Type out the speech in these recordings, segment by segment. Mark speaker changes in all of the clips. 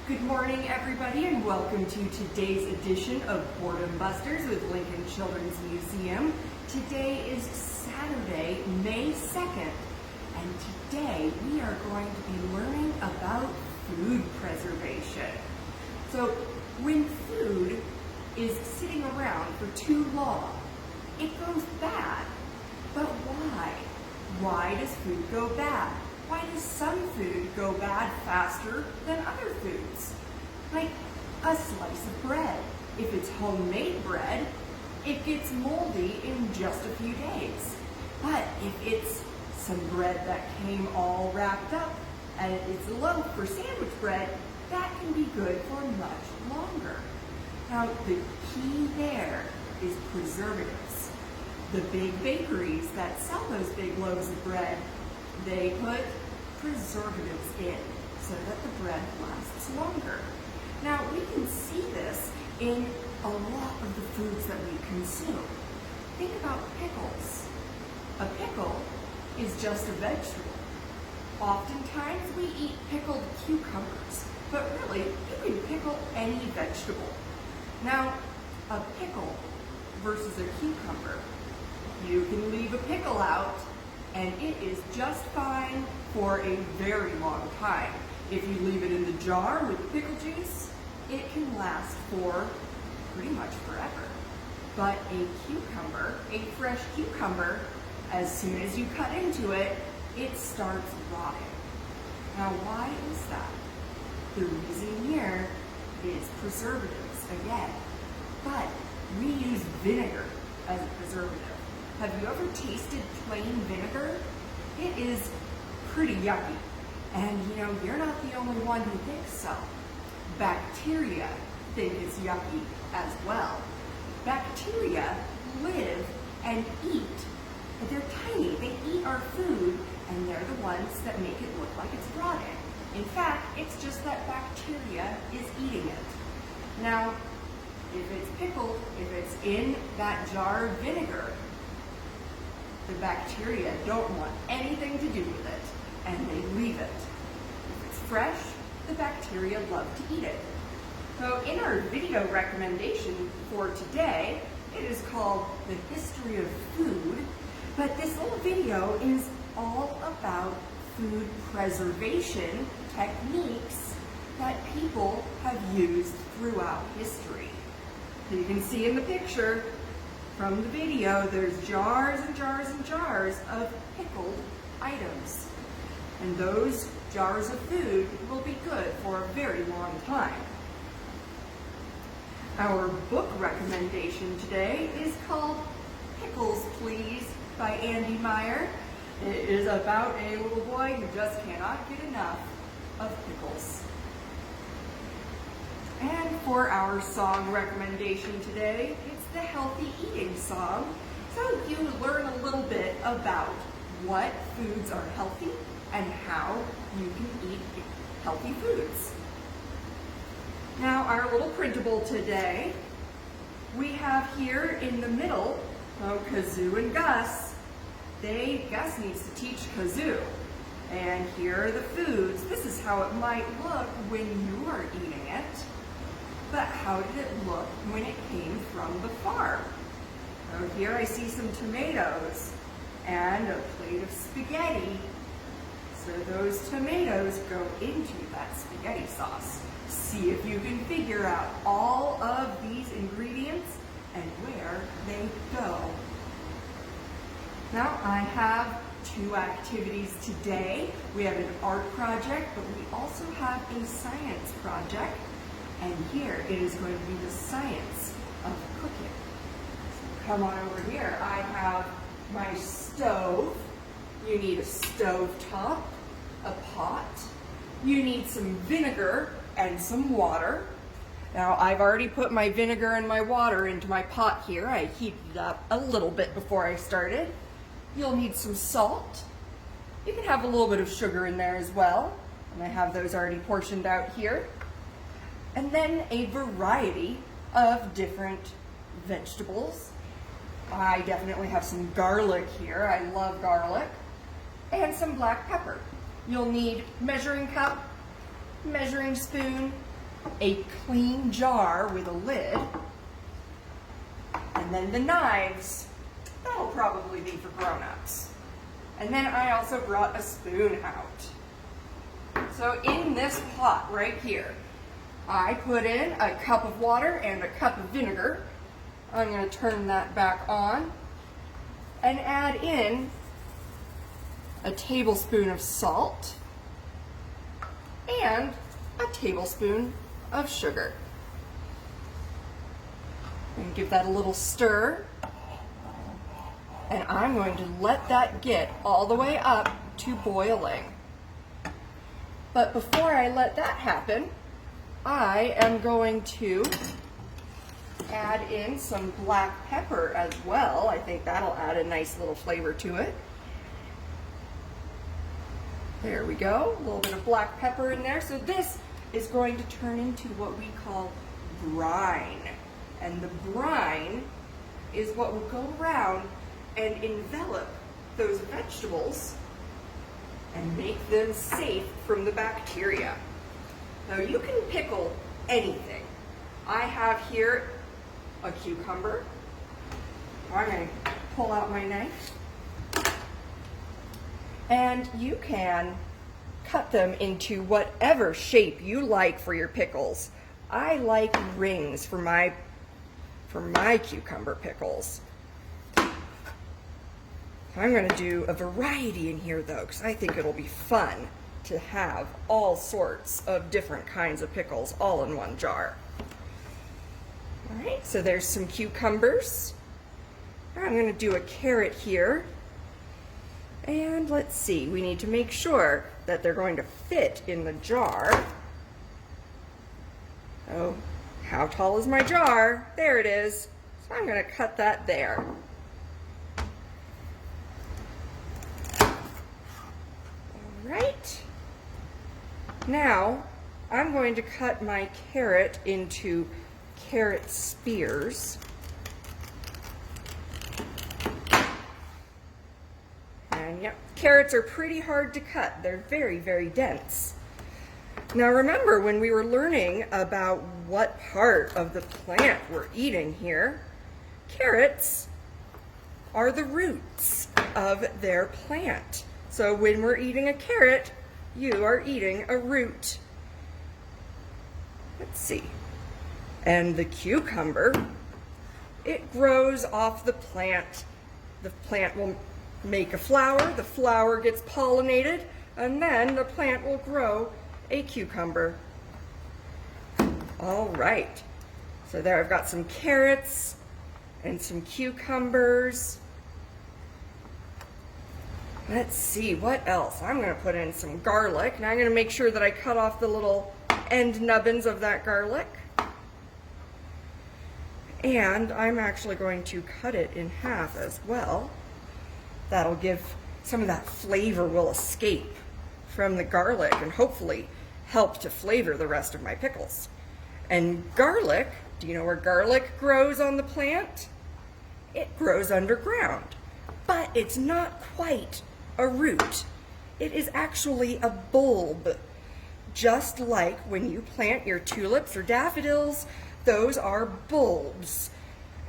Speaker 1: Good morning, everybody, and welcome to today's edition of Boredom Busters with Lincoln Children's Museum. Today is Saturday, May 2nd, and today we are going to be learning about food preservation. So, when food is sitting around for too long, it goes bad. But why? Why does food go bad? Why does some food go bad faster than other foods? Like a slice of bread. If it's homemade bread, it gets moldy in just a few days. But if it's some bread that came all wrapped up and it's a loaf for sandwich bread, that can be good for much longer. Now, the key there is preservatives. The big bakeries that sell those big loaves of bread, they put preservatives in so that the bread lasts longer. Now, we can see this in a lot of the foods that we consume. Think about pickles. A pickle is just a vegetable. Oftentimes we eat pickled cucumbers, but really you can pickle any vegetable. Now, a pickle versus a cucumber, you can leave a pickle out and it is just fine for a very long time. If you leave it in the jar with the pickle juice, it can last for pretty much forever. But a cucumber, a fresh cucumber, as soon as you cut into it, it starts rotting. Now, why is that? The reason here is preservatives again. But we use vinegar as a preservative. Have you ever tasted plain vinegar? It is pretty yucky. And you know, you're not the only one who thinks so. Bacteria think it's yucky as well. Bacteria live and eat, but they're tiny. They eat our food, and they're the ones that make it look like it's rotting. In fact, it's just that bacteria is eating it. Now, if it's pickled, if it's in that jar of vinegar, the bacteria don't want anything to do with it, and they leave it. If it's fresh, the bacteria love to eat it. So in our video recommendation for today, it is called The History of Food, but this little video is all about food preservation techniques that people have used throughout history. So you can see in the picture from the video, there's jars and jars and jars of pickled items. And those jars of food will be good for a very long time. Our book recommendation today is called Pickles, Please by Andy Meyer. It is about a little boy who just cannot get enough of pickles. And for our song recommendation today, it's the Healthy Eating Song. So you learn a little bit about what foods are healthy and how you can eat healthy foods. Now, our little printable today, we have here in the middle, Kazoo and Gus. Gus needs to teach Kazoo. And here are the foods. This is how it might look when you are eating it. But how did it look when it came from the farm? So here I see some tomatoes and a plate of spaghetti. So those tomatoes go into that spaghetti sauce. See if you can figure out all of these ingredients and where they go. Now I have two activities today. We have an art project, but we also have a science project. And here it is going to be the science of cooking. So come on over here. I have my stove. You need a stove top, a pot. You need some vinegar and some water. Now I've already put my vinegar and my water into my pot here. I heated it up a little bit before I started. You'll need some salt. You can have a little bit of sugar in there as well. And I have those already portioned out here. And then a variety of different vegetables. I definitely have some garlic here. I love garlic. And some black pepper. You'll need measuring cup, measuring spoon, a clean jar with a lid. And then the knives, that'll probably be for grown-ups. And then I also brought a spoon out. So in this pot right here, I put in a cup of water and a cup of vinegar. I'm going to turn that back on and add in a tablespoon of salt and a tablespoon of sugar. And give that a little stir. And I'm going to let that get all the way up to boiling. But before I let that happen, I am going to add in some black pepper as well. I think that'll add a nice little flavor to it. There we go, a little bit of black pepper in there. So this is going to turn into what we call brine. And the brine is what will go around and envelop those vegetables and make them safe from the bacteria. Now you can pickle anything. I have here a cucumber. I'm going to pull out my knife. And you can cut them into whatever shape you like for your pickles. I like rings for my cucumber pickles. I'm going to do a variety in here though, because I think it'll be fun to have all sorts of different kinds of pickles all in one jar. All right, so there's some cucumbers. I'm going to do a carrot here. And let's see, we need to make sure that they're going to fit in the jar. Oh, how tall is my jar? There it is. So I'm going to cut that there. All right. Now, I'm going to cut my carrot into carrot spears. And yep, carrots are pretty hard to cut. They're very, very dense. Now remember, when we were learning about what part of the plant we're eating here, carrots are the roots of their plant. So when we're eating a carrot, you are eating a root. Let's see. And the cucumber, it grows off the plant. The plant will make a flower, the flower gets pollinated, and then the plant will grow a cucumber. All right, so there I've got some carrots and some cucumbers. Let's see, what else? I'm going to put in some garlic. Now I'm going to make sure that I cut off the little end nubbins of that garlic. And I'm actually going to cut it in half as well. That'll give some of that flavor will escape from the garlic and hopefully help to flavor the rest of my pickles. And garlic, do you know where garlic grows on the plant? It grows underground, but it's not quite a root. It is actually a bulb. Just like when you plant your tulips or daffodils, those are bulbs,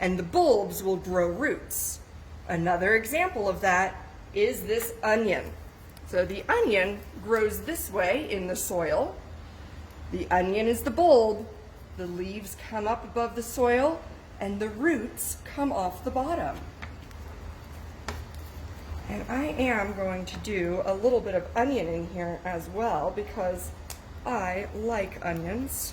Speaker 1: and the bulbs will grow roots. Another example of that is this onion. So the onion grows this way in the soil. The onion is the bulb. The leaves come up above the soil and the roots come off the bottom. And I am going to do a little bit of onion in here as well because I like onions.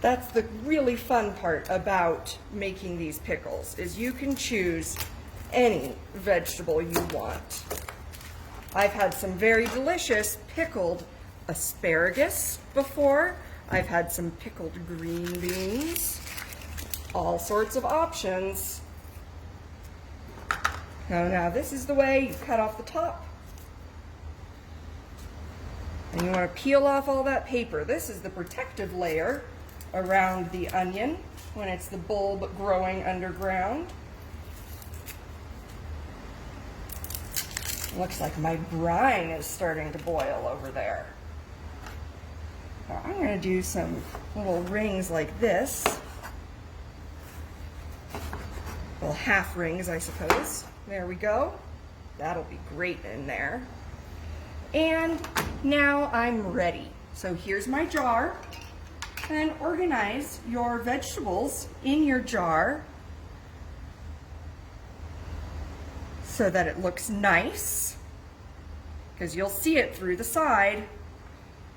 Speaker 1: That's the really fun part about making these pickles, is you can choose any vegetable you want. I've had some very delicious pickled asparagus before. I've had some pickled green beans. All sorts of options. Now this is the way you cut off the top. And you want to peel off all that paper. This is the protective layer around the onion when it's the bulb growing underground. Looks like my brine is starting to boil over there. Now I'm going gonna do some little rings like this. Well, half rings, I suppose. There we go. That'll be great in there. And now I'm ready. So here's my jar. And organize your vegetables in your jar so that it looks nice, because you'll see it through the side.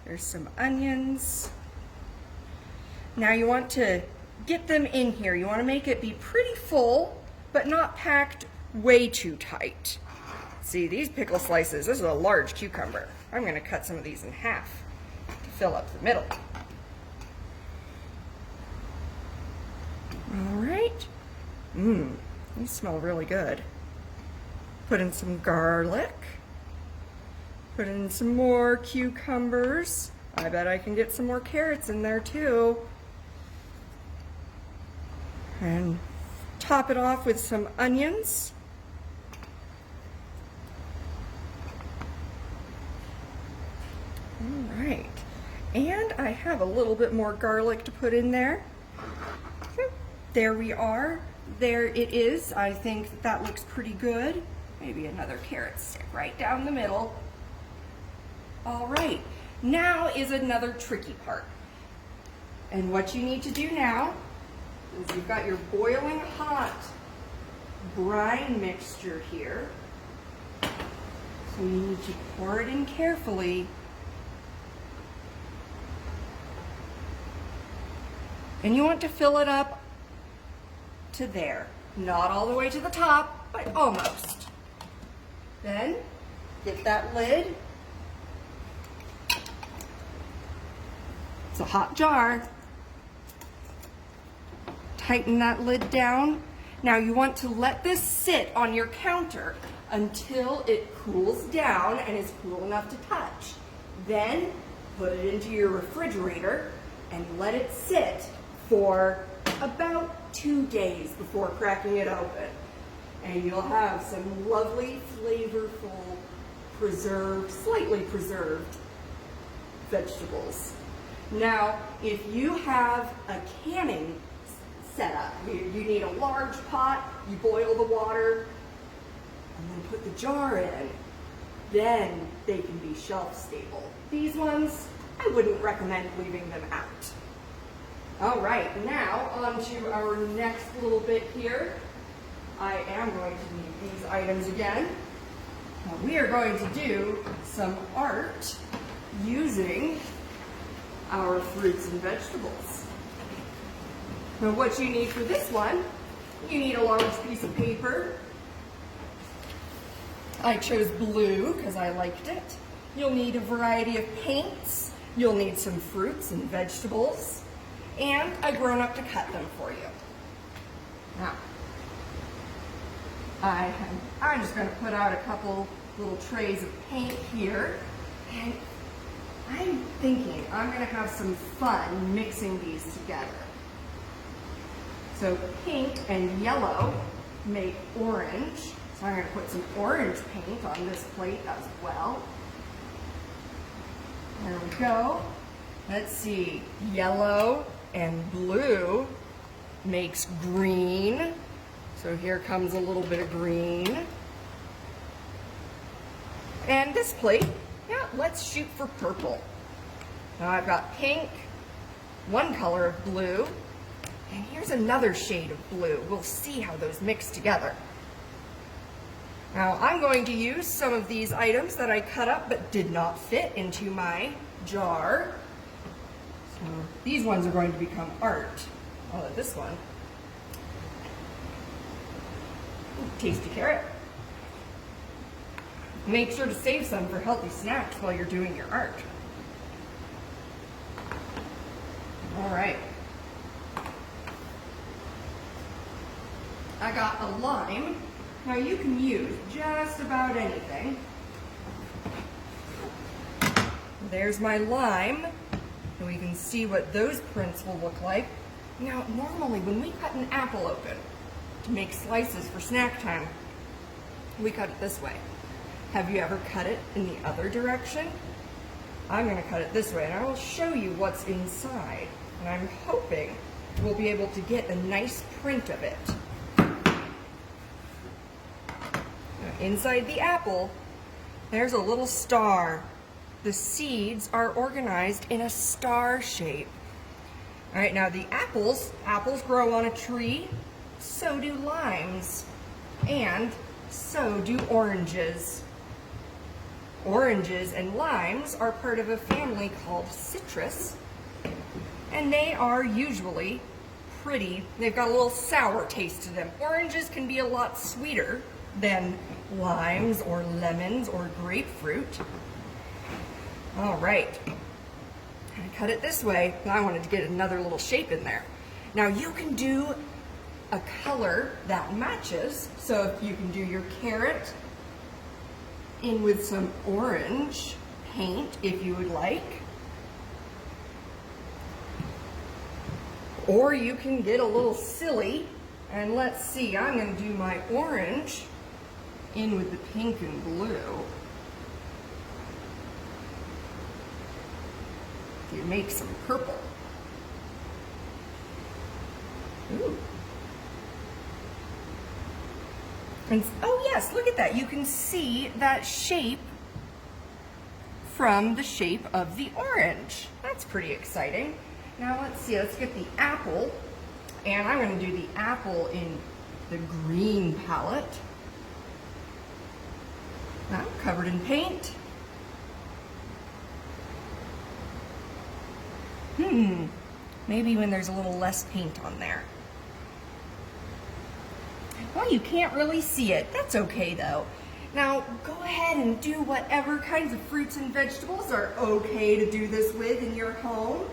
Speaker 1: There's some onions. Now you want to get them in here. You want to make it be pretty full, but not packed way too tight. See, these pickle slices, this is a large cucumber. I'm going to cut some of these in half to fill up the middle. All right. These smell really good. Put in some garlic. Put in some more cucumbers. I bet I can get some more carrots in there too. And top it off with some onions. All right. And I have a little bit more garlic to put in there. There we are. There it is. I think that looks pretty good. Maybe another carrot stick right down the middle. All right. Now is another tricky part. And what you need to do now is you've got your boiling hot brine mixture here. So you need to pour it in carefully. And you want to fill it up to there. Not all the way to the top, but almost. Then get that lid. It's a hot jar. Tighten that lid down. Now you want to let this sit on your counter until it cools down and is cool enough to touch. Then put it into your refrigerator and let it sit for about 2 days before cracking it open. And you'll have some lovely, flavorful, preserved, slightly preserved vegetables. Now, if you have a canning setup, you need a large pot, you boil the water, and then put the jar in, then they can be shelf stable. These ones, I wouldn't recommend leaving them out. All right, now on to our next little bit here. I am going to need these items again. Now we are going to do some art using our fruits and vegetables. Now what you need for this one, you need a large piece of paper. I chose blue because I liked it. You'll need a variety of paints. You'll need some fruits and vegetables, and a grown-up to cut them for you. Now, I'm just going to put out a couple little trays of paint here, and I'm thinking I'm going to have some fun mixing these together. So pink and yellow make orange, so I'm going to put some orange paint on this plate as well. There we go. Let's see, yellow and blue makes green. So here comes a little bit of green. And this plate, yeah, let's shoot for purple. Now I've got pink, one color of blue, and here's another shade of blue. We'll see how those mix together. Now I'm going to use some of these items that I cut up but did not fit into my jar. So these ones are going to become art. I'll let this one. Ooh, tasty carrot. Make sure to save some for healthy snacks while you're doing your art. All right. I got a lime. Now you can use just about anything. There's my lime, and we can see what those prints will look like. Now, normally when we cut an apple open to make slices for snack time, we cut it this way. Have you ever cut it in the other direction? I'm going to cut it this way, and I will show you what's inside. And I'm hoping we'll be able to get a nice print of it. Now, inside the apple, there's a little star. The seeds are organized in a star shape. All right, now the apples grow on a tree, so do limes, and so do oranges. Oranges and limes are part of a family called citrus, and they are usually pretty. They've got a little sour taste to them. Oranges can be a lot sweeter than limes or lemons or grapefruit. All right, I cut it this way. I wanted to get another little shape in there. Now you can do a color that matches. So if you can do your carrot in with some orange paint if you would like. Or you can get a little silly, and let's see, I'm going to do my orange in with the pink and blue. You make some purple. Ooh. And, oh yes, look at that. You can see that shape from the shape of the orange. That's pretty exciting. Now let's see, let's get the apple. And I'm going to do the apple in the green palette. Now, covered in paint. Maybe when there's a little less paint on there. Well, you can't really see it. That's okay though. Now, go ahead and do whatever kinds of fruits and vegetables are okay to do this with in your home.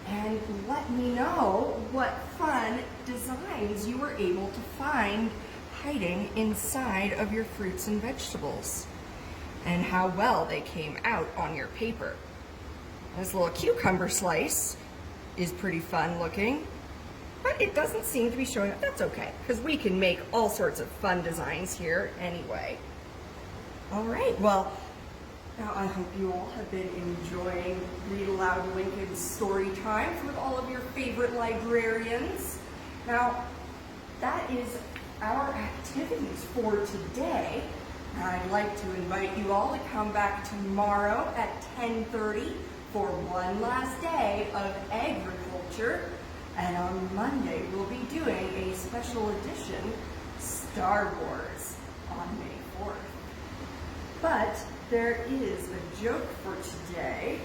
Speaker 1: And let me know what fun designs you were able to find hiding inside of your fruits and vegetables, and how well they came out on your paper. This little cucumber slice is pretty fun looking, but it doesn't seem to be showing up. That's okay, because we can make all sorts of fun designs here anyway. All right, well, now I hope you all have been enjoying Read Aloud Lincoln's story times with all of your favorite librarians. Now, that is our activities for today. And I'd like to invite you all to come back tomorrow at 10:30 for one last day of agriculture. And on Monday, we'll be doing a special edition Star Wars on May 4th. But there is a joke for today.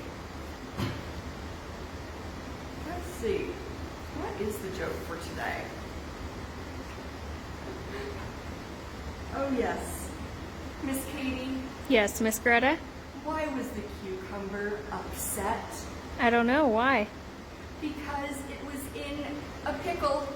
Speaker 1: Let's see. What is the joke for today? Oh yes. Miss Katie?
Speaker 2: Yes, Miss Greta?
Speaker 1: Why was the cucumber upset?
Speaker 2: I don't know. Why?
Speaker 1: Because it was in a pickle.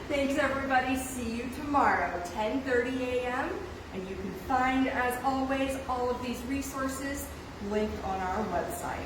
Speaker 1: Thanks everybody. See you tomorrow, 10:30 a.m. And you can find, as always, all of these resources linked on our website.